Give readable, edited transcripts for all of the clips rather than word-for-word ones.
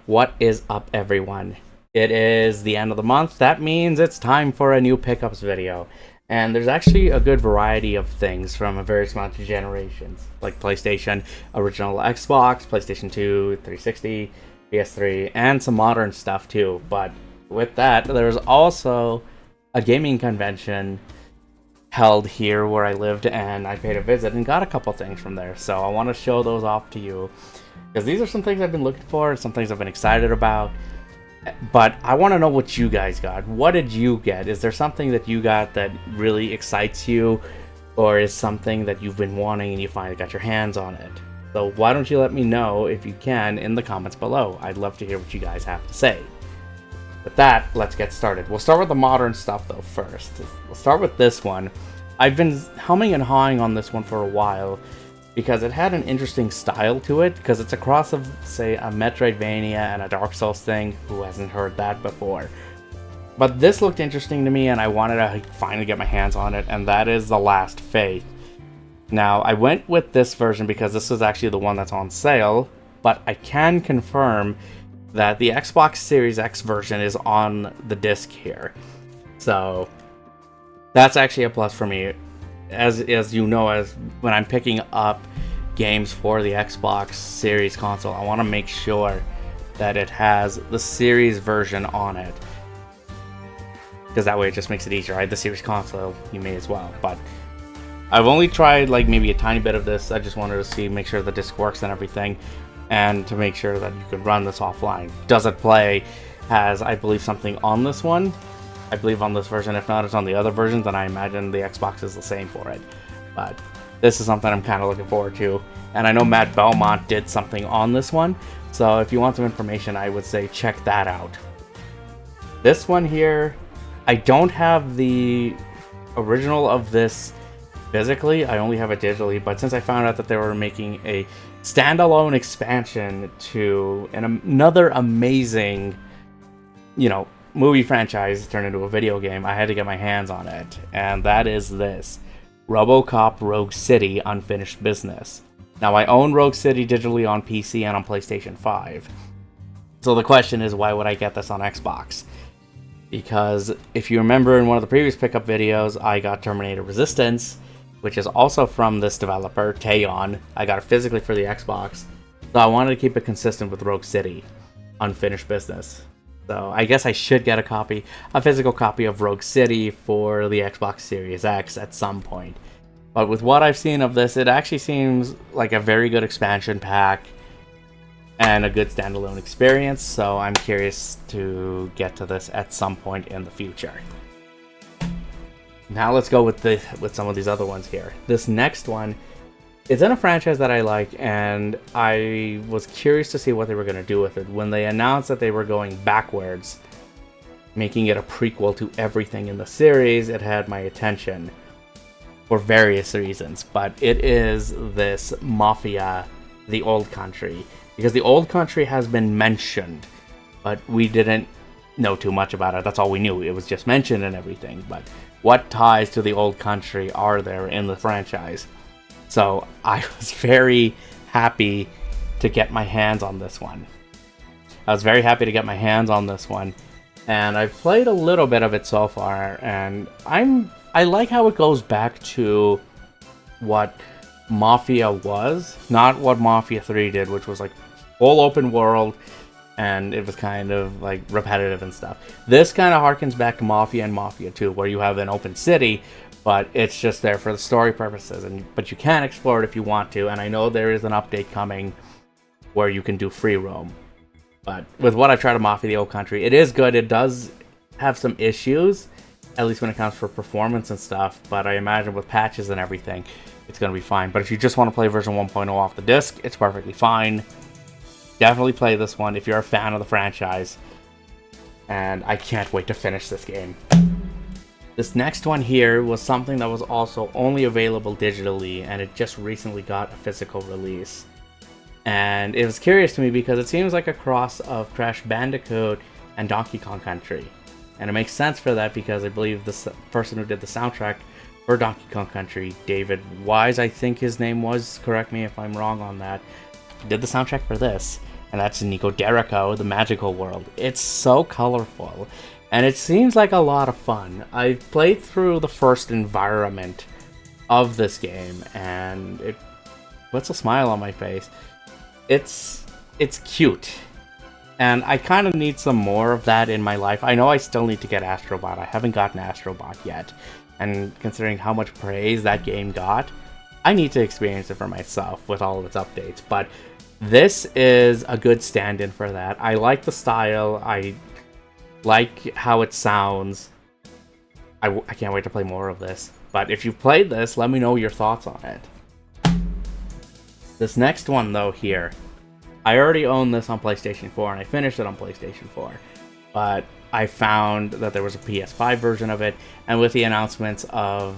What is up, everyone? It is the end of the month. That means it's time for a new pickups video. And there's actually a good variety of things from a various amount of generations, like PlayStation, original Xbox, PlayStation 2, 360, PS3, and some modern stuff too. But with that, there's also a gaming convention held here where I lived, and I paid a visit and got a couple things from there. So I want to show those off to you, because these are some things I've been looking for, some things I've been excited about. But I want to know what you guys got. What did you get? Is there something that you got that really excites you, or is something that you've been wanting and you finally got your hands on it? So why don't you let me know, if you can, in the comments below. I'd love to hear what you guys have to say. With that, let's get started. We'll start with the modern stuff though first. We'll start with this one. I've been humming and hawing on this one for a while, because it had an interesting style to it, because it's a cross of, say, a Metroidvania and a Dark Souls thing. Who hasn't heard that before? But this looked interesting to me, and I wanted to finally get my hands on it, and that is The Last Faith. Now, I went with this version because this is actually the one that's on sale, but I can confirm that the Xbox Series X version is on the disc here. So, that's actually a plus for me. As you know, as when I'm picking up games for the Xbox Series console, I want to make sure that it has the Series version on it, because that way it just makes it easier, right? The Series console, you may as well. But I've only tried like maybe a tiny bit of this. I just wanted to see, make sure the disc works and everything, and to make sure that you could run this offline. Does it play? Has, I believe, something on this one. I believe on this version. If not, it's on the other versions, then I imagine the Xbox is the same for it. But this is something I'm kind of looking forward to. And I know Matt Belmont did something on this one, so if you want some information, I would say check that out. This one here, I don't have the original of this physically, I only have it digitally, but since I found out that they were making a standalone expansion to another amazing, movie franchise turned into a video game, I had to get my hands on it, and that is this RoboCop Rogue City Unfinished Business. Now, I own Rogue City digitally on PC and on PlayStation 5, so the question is, why would I get this on Xbox? Because if you remember in one of the previous pickup videos, I got Terminator Resistance, which is also from this developer, Teon. I got it physically for the Xbox, so I wanted to keep it consistent with Rogue City Unfinished Business. So I guess I should get a physical copy of Rogue City for the Xbox Series X at some point. But with what I've seen of this, it actually seems like a very good expansion pack and a good standalone experience, so I'm curious to get to this at some point in the future. Now let's go with some of these other ones here. This next one is in a franchise that I like, and I was curious to see what they were going to do with it. When they announced that they were going backwards, making it a prequel to everything in the series, it had my attention for various reasons. But it is this Mafia, The Old Country. Because The Old Country has been mentioned, but we didn't know too much about it. That's all we knew. It was just mentioned and everything. But what ties to The Old Country are there in the franchise? So I was very happy to get my hands on this one. And I've played a little bit of it so far, and I like how it goes back to what Mafia was, not what Mafia 3 did, which was like full open world, and it was kind of like repetitive and stuff. This kind of harkens back to Mafia and Mafia 2, where you have an open city, but it's just there for the story purposes, but you can explore it if you want to, and I know there is an update coming where you can do free roam. But with what I've tried of Mafia The Old Country, it is good. It does have some issues, at least when it comes for performance and stuff, but I imagine with patches and everything, it's going to be fine. But if you just want to play version 1.0 off the disc, it's perfectly fine. Definitely play this one if you're a fan of the franchise, and I can't wait to finish this game. This next one here was something that was also only available digitally, and it just recently got a physical release. And it was curious to me because it seems like a cross of Crash Bandicoot and Donkey Kong Country. And it makes sense for that because I believe the person who did the soundtrack for Donkey Kong Country, David Wise, I think his name was, correct me if I'm wrong on that, did the soundtrack for this. and that's Nico Derico, the magical world. It's so colorful, and it seems like a lot of fun. I've played through the first environment of this game, and it puts a smile on my face. It's cute, and I kind of need some more of that in my life. I know I still need to get Astrobot. I haven't gotten Astrobot yet, and considering how much praise that game got, I need to experience it for myself with all of its updates. But this is a good stand-in for that. I like the style. I like how it sounds. I can't wait to play more of this. But if you've played this, let me know your thoughts on it. This next one, though, here, I already own this on PlayStation 4, and I finished it on PlayStation 4. But I found that there was a PS5 version of it, and with the announcements of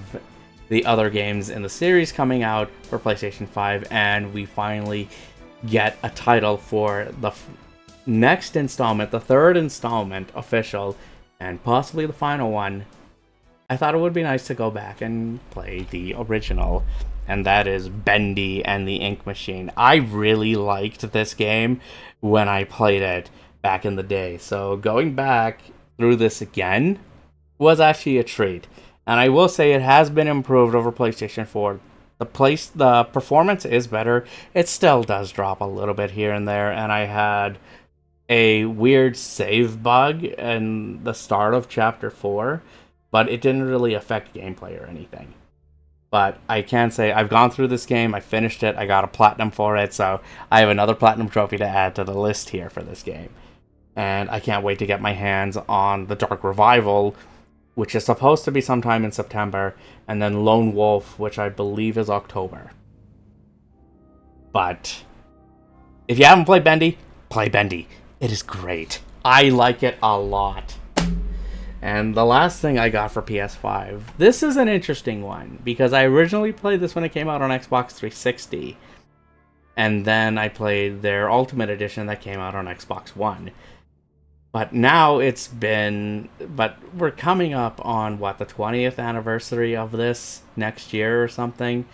the other games in the series coming out for PlayStation 5, and we finally get a title for the next installment, the third installment, official, and possibly the final one, I thought it would be nice to go back and play the original, and that is Bendy and the Ink Machine. I really liked this game when I played it back in the day, so going back through this again was actually a treat. And I will say it has been improved over PlayStation 4. The performance is better. It still does drop a little bit here and there, and I had a weird save bug in the start of Chapter 4, but it didn't really affect gameplay or anything. But I can say I've gone through this game, I finished it, I got a platinum for it, so I have another platinum trophy to add to the list here for this game. And I can't wait to get my hands on the Dark Revival, which is supposed to be sometime in September, and then Lone Wolf, which I believe is October. But if you haven't played Bendy, play Bendy. It is great. I like it a lot. And the last thing I got for PS5, this is an interesting one, because I originally played this when it came out on Xbox 360, and then I played their Ultimate Edition that came out on Xbox One. But now we're coming up on, what, the 20th anniversary of this next year or something?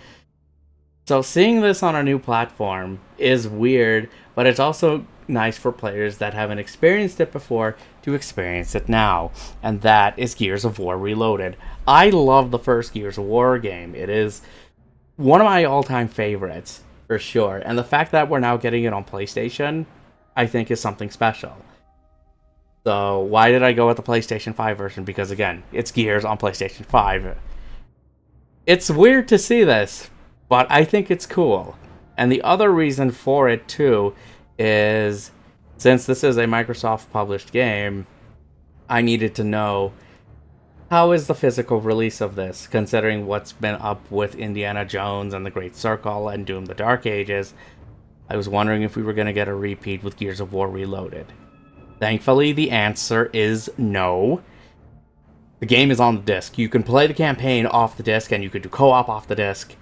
So seeing this on a new platform is weird, but it's also nice for players that haven't experienced it before to experience it now. And that is Gears of War Reloaded. I love the first Gears of War game. It is one of my all-time favorites, for sure. And the fact that we're now getting it on PlayStation, I think is something special. So why did I go with the PlayStation 5 version? Because again, it's Gears on PlayStation 5. It's weird to see this, but I think it's cool. And the other reason for it too is, since this is a Microsoft published game, I needed to know how is the physical release of this, considering what's been up with Indiana Jones and the Great Circle and Doom the Dark Ages. I was wondering if we were going to get a repeat with Gears of War Reloaded. Thankfully, the answer is no. The game is on the disc. You can play the campaign off the disc, and you could do co-op off the disc.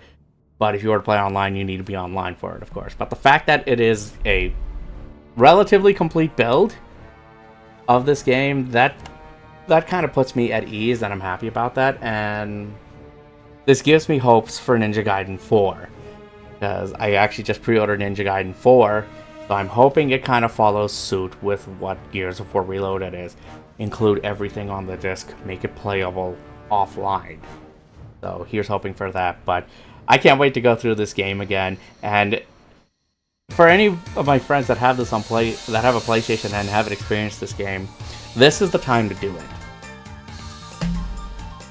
But if you were to play online, you need to be online for it, of course. But the fact that it is a relatively complete build of this game, that kind of puts me at ease, and I'm happy about that. And this gives me hopes for Ninja Gaiden 4. Because I actually just pre-ordered Ninja Gaiden 4, so I'm hoping it kind of follows suit with what Gears of War Reloaded is. Include everything on the disc, make it playable offline. So here's hoping for that. But I can't wait to go through this game again. And for any of my friends that have this on that have a PlayStation and haven't experienced this game, this is the time to do it.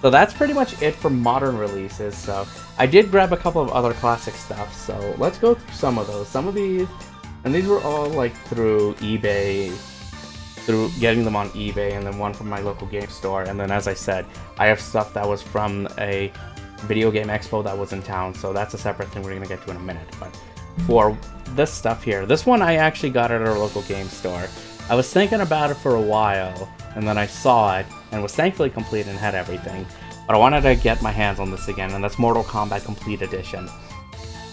So that's pretty much it for modern releases. So I did grab a couple of other classic stuff. So let's go through some of those. Some of these, and these were all like through eBay, through getting them on eBay, and then one from my local game store. And then, as I said, I have stuff that was from a video game expo that was in town. So that's a separate thing we're going to get to in a minute. But for this stuff here, this one I actually got at our local game store. I was thinking about it for a while, and then I saw it, and was thankfully complete and had everything. But I wanted to get my hands on this again, and that's Mortal Kombat Complete Edition.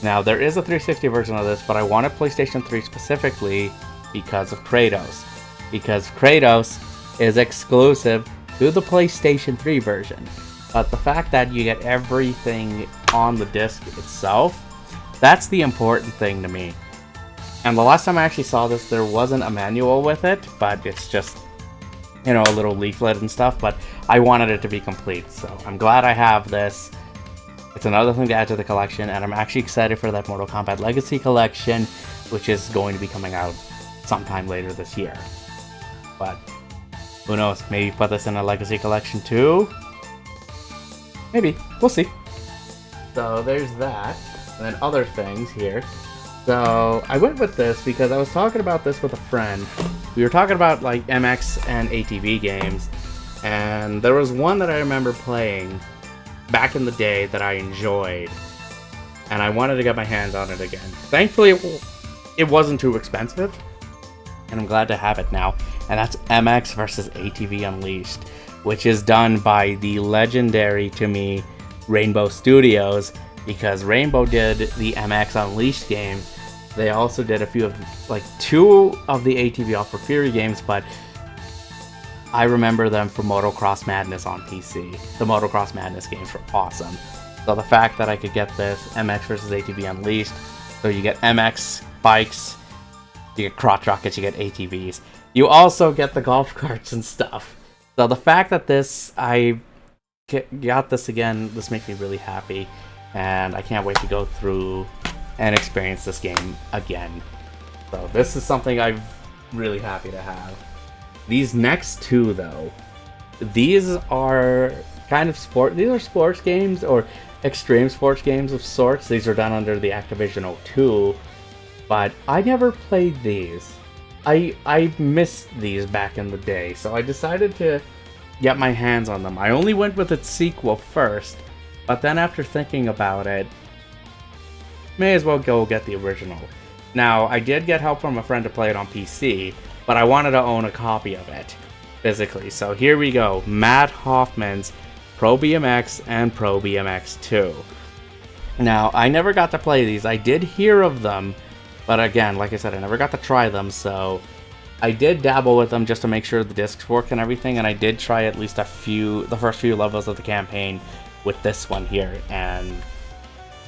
Now, there is a 360 version of this, but I wanted PlayStation 3 specifically because of Kratos. Because Kratos is exclusive to the PlayStation 3 version. But the fact that you get everything on the disc itself, that's the important thing to me. And the last time I actually saw this, there wasn't a manual with it, but it's just, you know, a little leaflet and stuff, but I wanted it to be complete, so I'm glad I have this. It's another thing to add to the collection, and I'm actually excited for that Mortal Kombat Legacy collection, which is going to be coming out sometime later this year. But who knows, maybe put this in a Legacy collection too? Maybe, we'll see. So there's that, and then other things here. So I went with this because I was talking about this with a friend. We were talking about like MX and ATV games, and there was one that I remember playing back in the day that I enjoyed, and I wanted to get my hands on it again. Thankfully, it wasn't too expensive, and I'm glad to have it now. And that's MX vs. ATV Unleashed, which is done by the legendary, to me, Rainbow Studios, because Rainbow did the MX Unleashed game. They also did a few of, like, 2 of the ATV Off for Fury games, but I remember them for Motocross Madness on PC. The Motocross Madness games were awesome. So the fact that I could get this MX vs. ATV Unleashed, so you get MX bikes, you get crotch rockets, you get ATVs. You also get the golf carts and stuff. So the fact that I got this again, this makes me really happy. And I can't wait to go through and experience this game again. So this is something I'm really happy to have. These next 2 though, these are kind of these are sports games or extreme sports games of sorts. These are done under the Activision O2, but I never played these. I missed these back in the day, so I decided to get my hands on them. I only went with its sequel first, but then after thinking about it, may as well go get the original. Now, I did get help from a friend to play it on PC, but I wanted to own a copy of it physically. So here we go, Matt Hoffman's Pro BMX and Pro BMX 2. Now, I never got to play these. I did hear of them, but again, like I said, I never got to try them, so I did dabble with them just to make sure the discs work and everything, and I did try at least the first few levels of the campaign with this one here, and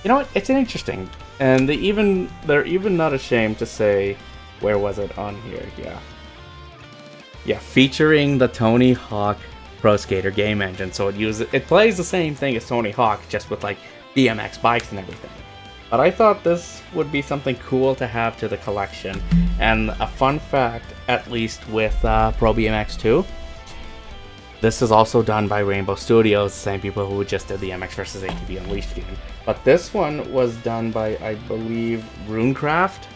you know what? It's interesting, and they're even not ashamed to say, where was it on here? Yeah, featuring the Tony Hawk Pro Skater game engine. So it plays the same thing as Tony Hawk, just with like BMX bikes and everything. But I thought this would be something cool to have to the collection. And a fun fact, at least with Pro BMX 2, this is also done by Rainbow Studios, the same people who just did the MX vs. ATV Unleashed game. But this one was done by, I believe, Runecraft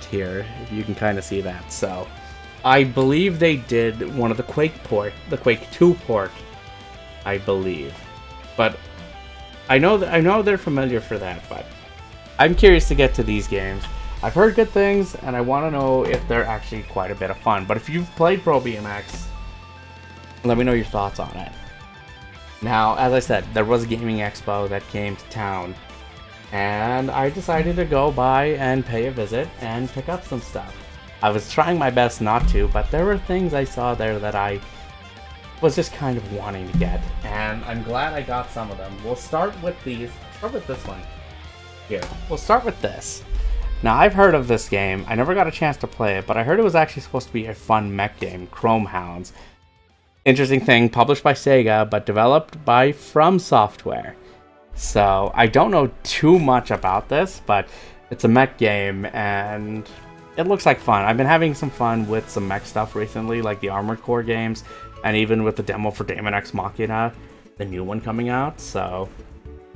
here, if you can kind of see that. So I believe they did one of the Quake 2 port, I believe. But I know they're familiar for that, but I'm curious to get to these games. I've heard good things, and I want to know if they're actually quite a bit of fun. But if you've played Pro BMX, let me know your thoughts on it. Now, as I said, there was a gaming expo that came to town, and I decided to go by and pay a visit and pick up some stuff. I was trying my best not to, but there were things I saw there that I was just kind of wanting to get, and I'm glad I got some of them. We'll start with these. Start with this one. Here, we'll start with this. Now, I've heard of this game. I never got a chance to play it, but I heard it was actually supposed to be a fun mech game, Chrome Hounds. Interesting thing, published by Sega, but developed by From Software. So, I don't know too much about this, but it's a mech game, and it looks like fun. I've been having some fun with some mech stuff recently, like the Armored Core games, and even with the demo for Daemon X Machina, the new one coming out. So,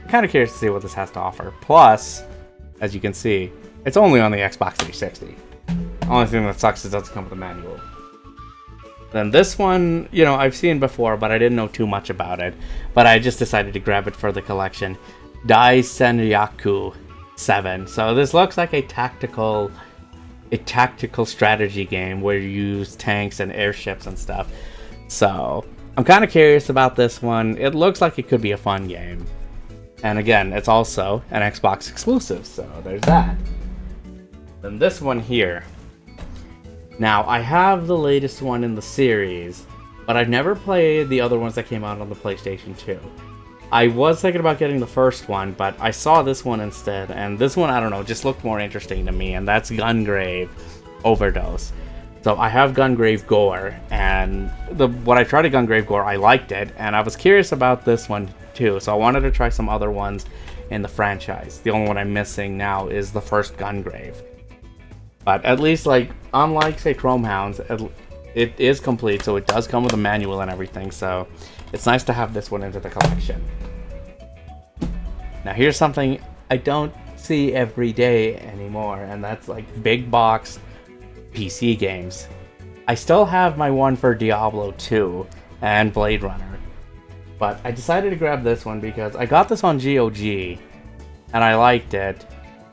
I'm kind of curious to see what this has to offer. Plus, as you can see, it's only on the Xbox 360. The only thing that sucks is it doesn't come with a manual. Then this one, you know, I've seen before, but I didn't know too much about it. But I just decided to grab it for the collection. Dai Senryaku 7. So this looks like a tactical strategy game where you use tanks and airships and stuff. So I'm kind of curious about this one. It looks like it could be a fun game. And again, it's also an Xbox exclusive, so there's that. Then this one here. Now, I have the latest one in the series, but I've never played the other ones that came out on the PlayStation 2. I was thinking about getting the first one, but I saw this one instead, and this one, I don't know, just looked more interesting to me, and that's Gungrave Overdose. So I have Gungrave Gore, and when I tried a Gungrave Gore, I liked it, and I was curious about this one too, so I wanted to try some other ones in the franchise. The only one I'm missing now is the first Gungrave. But at least, like, unlike, say, Chrome Hounds, it is complete, so it does come with a manual and everything, so it's nice to have this one into the collection. Now here's something I don't see every day anymore, and that's like big box PC games. I still have my one for Diablo 2 and Blade Runner, but I decided to grab this one because I got this on GOG, and I liked it,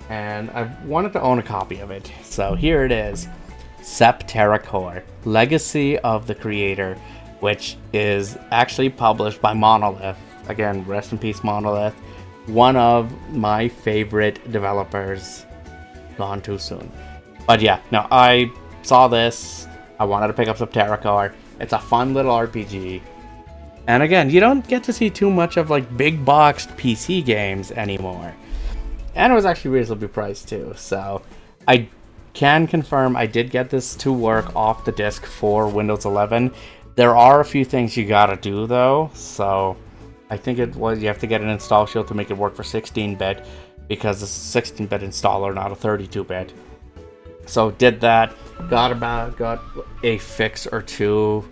and I wanted to own a copy of it. So here it is, Septerra Core, Legacy of the Creator, which is actually published by Monolith. Again, rest in peace, Monolith. One of my favorite developers, gone too soon. But yeah, no, I saw this. I wanted to pick up Septerra Core. It's a fun little RPG. And again, you don't get to see too much of like big boxed PC games anymore. And it was actually reasonably priced too. So I can confirm I did get this to work off the disk for Windows 11. There are a few things you gotta do though. So I think it was you have to get an install shield to make it work for 16-bit because it's a 16-bit installer, not a 32-bit. So did that, got a fix or two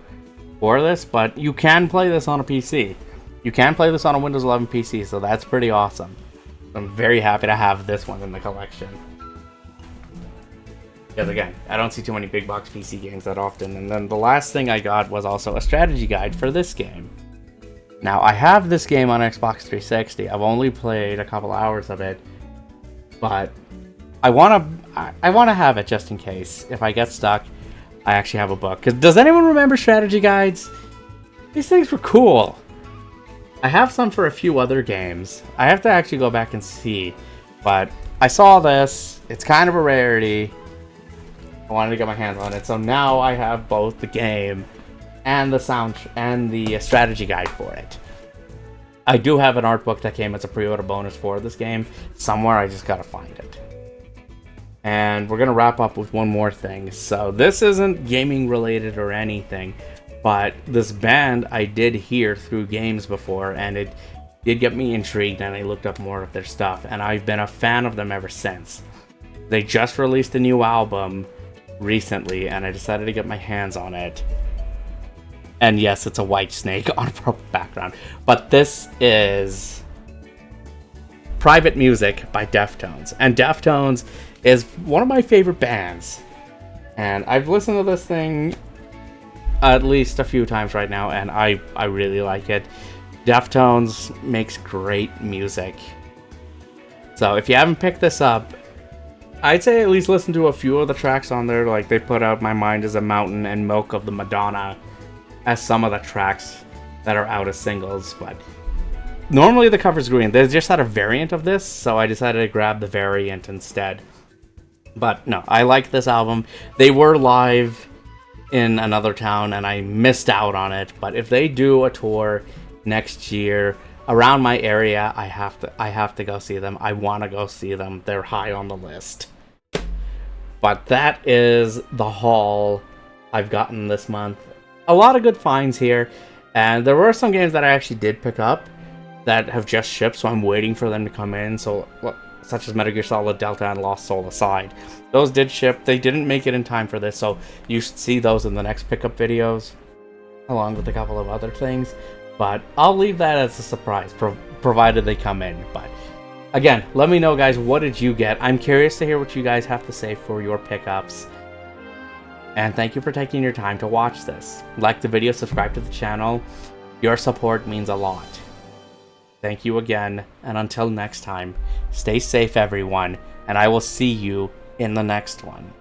for this, but you can play this on a PC. You can play this on a Windows 11 PC, so that's pretty awesome. I'm very happy to have this one in the collection. Because again, I don't see too many big box PC games that often. And then the last thing I got was also a strategy guide for this game. Now, I have this game on Xbox 360. I've only played a couple hours of it, but I want to have it just in case. If I get stuck, I actually have a book. Because does anyone remember strategy guides? These things were cool. I have some for a few other games. I have to actually go back and see, but I saw this. It's kind of a rarity. I wanted to get my hands on it, so now I have both the game and the sound and the strategy guide for it. I do have an art book that came as a pre-order bonus for this game somewhere. I just gotta find it. And we're gonna wrap up with one more thing. So this isn't gaming related or anything, but this band I did hear through games before, and it did get me intrigued, and I looked up more of their stuff, and I've been a fan of them ever since. They just released a new album recently, and I decided to get my hands on it. And yes, it's a white snake on a purple background. But this is Private Music by Deftones. And Deftones is one of my favorite bands. And I've listened to this thing at least a few times right now, and I really like it. Deftones makes great music. So if you haven't picked this up, I'd say at least listen to a few of the tracks on there. Like they put out My Mind is a Mountain and Milk of the Madonna as some of the tracks that are out as singles, but normally the cover's green. They just had a variant of this, so I decided to grab the variant instead. But no, I like this album. They were live in another town and I missed out on it, but if they do a tour next year around my area, I have to go see them. I want to go see them. They're high on the list. But that is the haul I've gotten this month. A lot of good finds here, and there were some games that I actually did pick up that have just shipped, so I'm waiting for them to come in, so such as Metal Gear Solid Delta and Lost Soul aside. Those did ship. They didn't make it in time for this, so you should see those in the next pickup videos, along with a couple of other things. But I'll leave that as a surprise, provided they come in. But again, let me know, guys, what did you get? I'm curious to hear what you guys have to say for your pickups. And thank you for taking your time to watch this. Like the video, subscribe to the channel. Your support means a lot. Thank you again, and until next time, stay safe everyone, and I will see you in the next one.